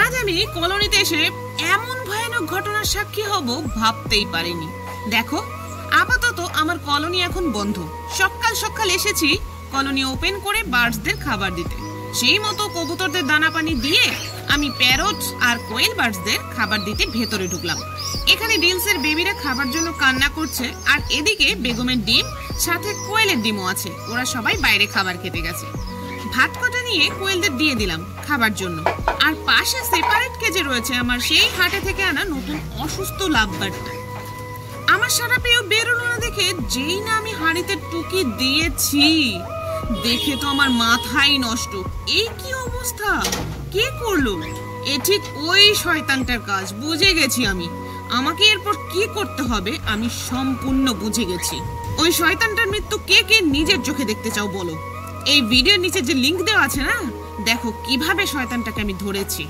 আজ আমি কলোনিতে এসে এমন ভয়ানক ঘটনার সাক্ষী হব ভাবতেই পারিনি। দেখো, আপাতত আমার কলোনি এখন বন্ধ। সকাল সকাল এসেছি কলোনি ওপেন করে বার্ডসদের খাবার দিতে। সেই মতো কবুতরদের দানা পানি দিয়ে আমি প্যারট আর কোয়েল বার্ডসদের খাবার দিতে ভেতরে ঢুকলাম। এখানে ডিলসের বেবিরা খাবার জন্য কান্না করছে, আর এদিকে বেগমের ডিম সাথে কোয়েলের ডিমও আছে। ওরা সবাই বাইরে খাবার খেতে গেছে। ভাত কটা নিয়ে কোয়েলদের দিয়ে দিলাম খাবার জন্য। আর পাশে সেপারেট কেজে রয়েছে আমার সেই হাটে থেকে আনা নতুন অসুস্থ লাভবার্ডটা। আমার সারা পেয়েও বেরোলো না দেখে যেই না আমি হাঁড়িতে টুকি দিয়েছি, দেখে তো আমার মাথাই নষ্ট। এই কি অবস্থা, কে করলো? এ ঠিক ওই শয়তানটার কাজ, বুঝে গেছি আমি। আমাকে এরপর কি করতে হবে আমি সম্পূর্ণ বুঝে গেছি। ওই শয়তানটার মৃত্যু কে কে নিজের চোখে দেখতে চাও বলো? এই ভিডিওর নিচে যে লিংক দেওয়া আছে না, দেখো কিভাবে শয়তানটাকে আমি ধরেছি।